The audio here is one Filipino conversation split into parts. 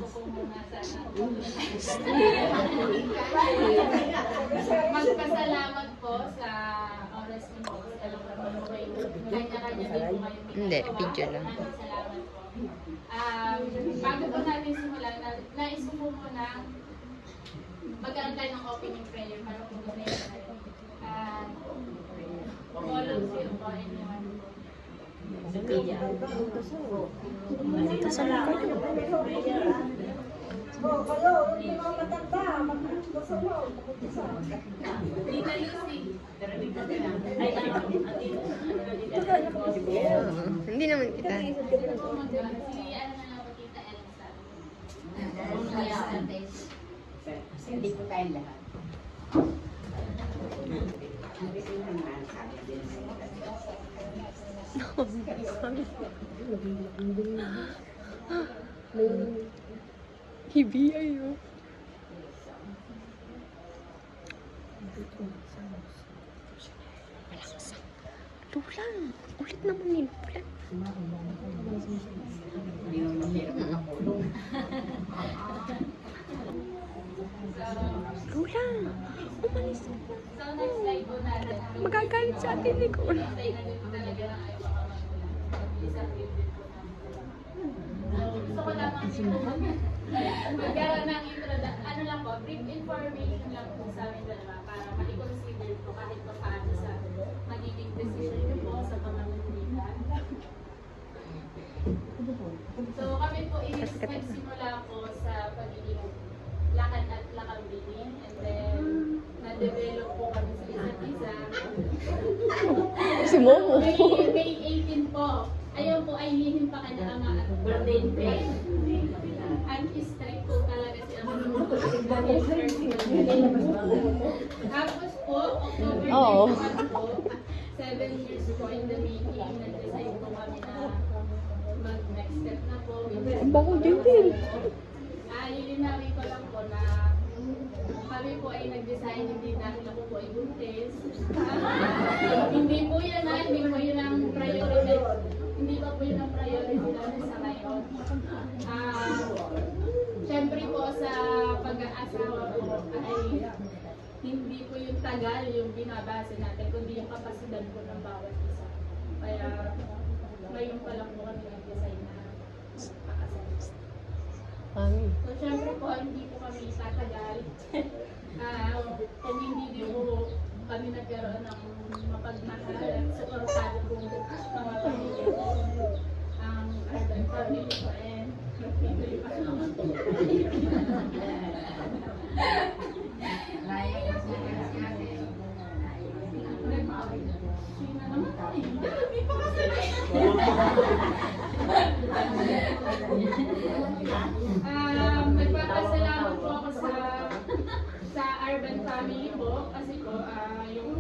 ko po muna sana magpasalamat po sa oras niyo po. Alam ko naman po yung kanya-kanya din po kayo. Hindi, video lang. Salamat po. Bago po natin simulan, nais ko po muna magkaroon tayo ng opening prayer para po muna yun tayo. Volunteer po anyone. Tasal na kayo. Kayo, hindi mga matanda, magkasalaw. Tita Lucy. Hindi naman kita. Si ano na lang po, Tita Elsa. Hindi ko tayo lahat. Hibi ayo. Tulang. Ulit naman yun. Hindi mo mahirap makapulong. Tulang. Umalis na. So, next slide po natin. Magagalit sa atin ni Cole. Stay na din po talaga ng ayaw makamagulan. Isang video po namin. Gusto ko lamang magkaroon ng ano lang po, brief information lang po sa amin dalawa para ma-consider po kahit pa paano sa magiging decision niyo po sa pamamagitan. So kami po is nagsimula po sa pagiging lakad at lakambinin and then na-develop po kami sa isa't isa. Si Momo. May 18 po. Ayun po ay lihim pa kanya ama at birthday friend. Anti-strike po talaga si ama. Tapos po, October 31 po, 7 years po in the making, nag-decide po kami na mag-next step na po. Ang bako din din. Lilinawin ko lang po na kami po ay nag-design hindi dahil ako po ay buntis. Hindi po yun ang priority. Hindi pa po yun ang priority namin sa ngayon. Siyempre po sa pag-aasawa po ay hindi po yung tagal yung binabase natin, kundi yung kapasidad po ng bawat isa. Kaya ngayon pa lang po kami nag-design na pakasal. So, syempre po, hindi po kami tatagal. And hindi din po kami nagkaroon ng mapagmahal at suportado po mga pamilya po. Ang urban family po and nagpipili pa naman po. Sina naman tayo. Hindi pa kasi nagpapasalamat po ako sa urban family po kasi po yung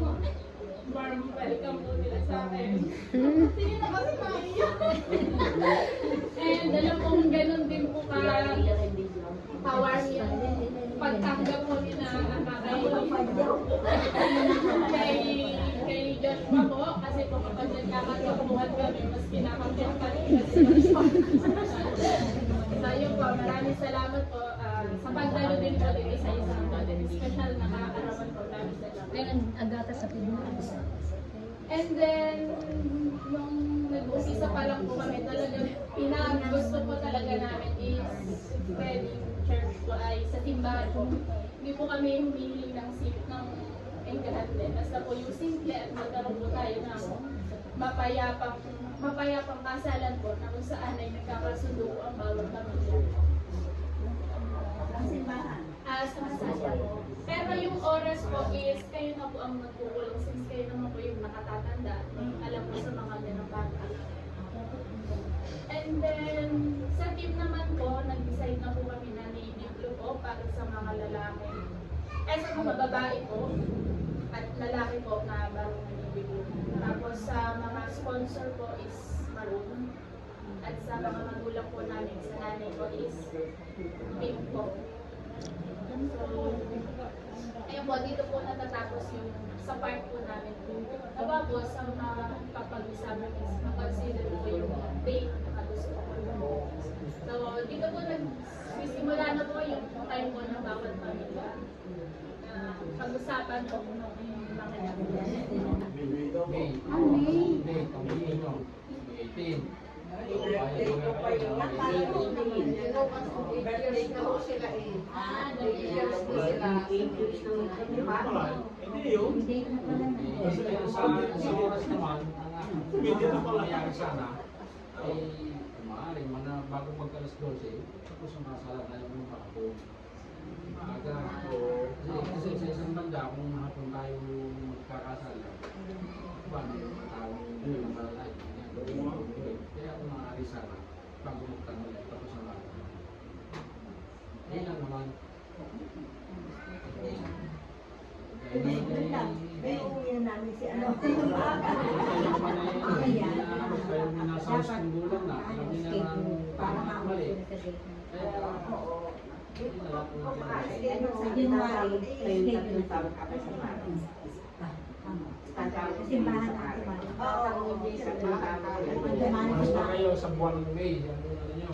warm welcome po nila sa akin. Sige na kasi maiyak. And alam kong ganun din po ka-warm yung pagtanggap po nila kay Joshua po kasi po kapag nagkakatapuhan kami mas kinakampihan pa rin kasi so yun po, maraming salamat po sa pagdalo din po dito sa isang special na kaarawan po namin sa Joshua. Ay, agata sa Pilipinas. And then, nung nag-umpisa pa lang po kami, talagang pinag-gusto po talaga namin is wedding church po ay sa simbahan po. Hindi po kami humihiling ng enggrande. Basta po yung simple at magkaroon po tayo ng mapayapang kasalan po na kung saan ay nagkakasundo po ang bawat pamilya. Sa kasalan po. Pero yung oras po is kayo na po ang nagkukulong since kayo naman po yung nakatatanda. Alam po sa mga ganang bata. And then, sa team naman po, nag-decide na po kami na native po para sa mga lalaki. Sa mga babae po, at lalaki po na barong nanibig. Tapos sa mga sponsor po is maroon. At sa mga magulang po namin, sa nanay po is pink po. So, ayun po, dito po natatapos yung sa part po namin po. Tapos sa mga kapag-usapan is makonsider po yung date na gusto ko. So, dito po nag-switch tanggapan po ng mga May. Ah, May. May. Pamilya nyo. May 18. Birthday ko pa yun. Birthday na ho sila eh. Years na sila. Hindi yun. Kasi sa oras naman, ang mangyayari sana ay maaari na bago magkalas 12, tapos ang kasala na yung mga hapon. Maaga o kasi sa isang banda kung hapon tayo magkakasala, paano yung mga tao yung malalay. Kaya kung maaari sana, bago magtangal, tapos ang hapon. Ayun lang naman. May uwi na namin si ano. Kaya may nasa hustong gulang na, alam niya na tama at mali. Kaya, Sa January, schedule na tawag kami sa Mara. Simbahan natin Mara. Oo, basta kayo sa buwan ng May, ano nyo.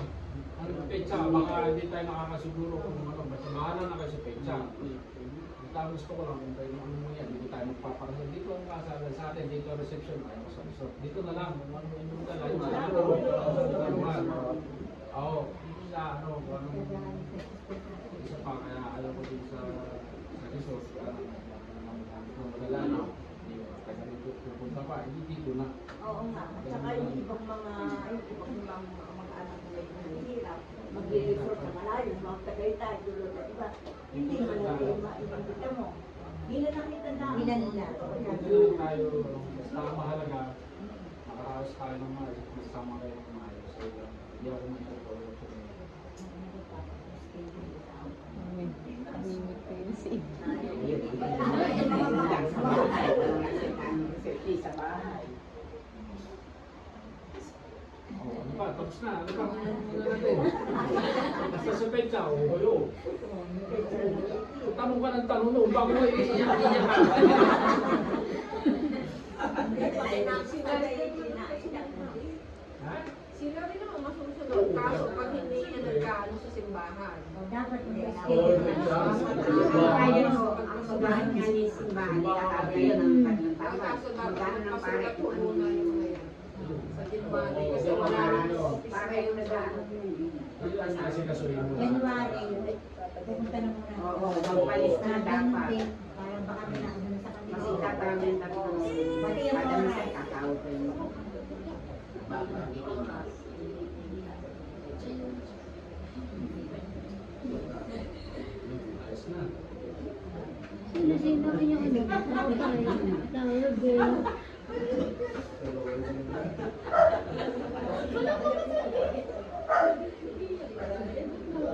Ano pecha, baka hindi tayo nakakasiguro kung ano, basta bahala na kayo sa pecha. Ang gusto ko lang kung tayo ano mo yan, dito tayo magpaparasal. Dito ang kasal sa atin, dito ang reception tayo. So, dito na lang, kung ano yung dala. Oo, sa ano, kung ano, isa pa, kaya alam ko din sa resort, kung madala na, kaya pupunta pa, hindi dito na. Oo nga. At saka yung ibang mga mag-anak ko ay mahirap. Mag-resort sa malayo, mga Tagaytay, dulo na iba. Hindi naman natin maibigita mo. Hindi na nakita na. Hindi na nila. Hindi lang tayo, basta ang mahalaga, nakaraos tayo ng maayos, masama kayo ng maayos. So, hindi ako magtutulog sa inyo. Oh, ano pa? Tapos na. Ano pa? Ano natin? Basta sa pecha, oyo. Tanong ka ng tanong noon, bago mo iiyak ka. Ha? Sila rin naman masusunod. Kaso pag hindi niya nagkaano sa simbahan. Dapat may Kaya mo, ang simbahan nga ni simbahan, nakakaya ng Ang kaso dapat masulat po muna yung mga yan. Sa January. Kasi wala rin. para yung nag-ano. Kasi kasuhin mo. January, pupunta na muna. Oo, magpalis na dapat. Parang baka may nakagano sa kanila. Kasi tatanungin tayo Pati yung madami mga- sa kakao ko yun. Ayos na. Sino yung ano? Tawag girl.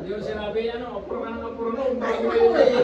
Hindi ko sinabi, ano, apuro ka ng apuro noon. Bago mo yun eh.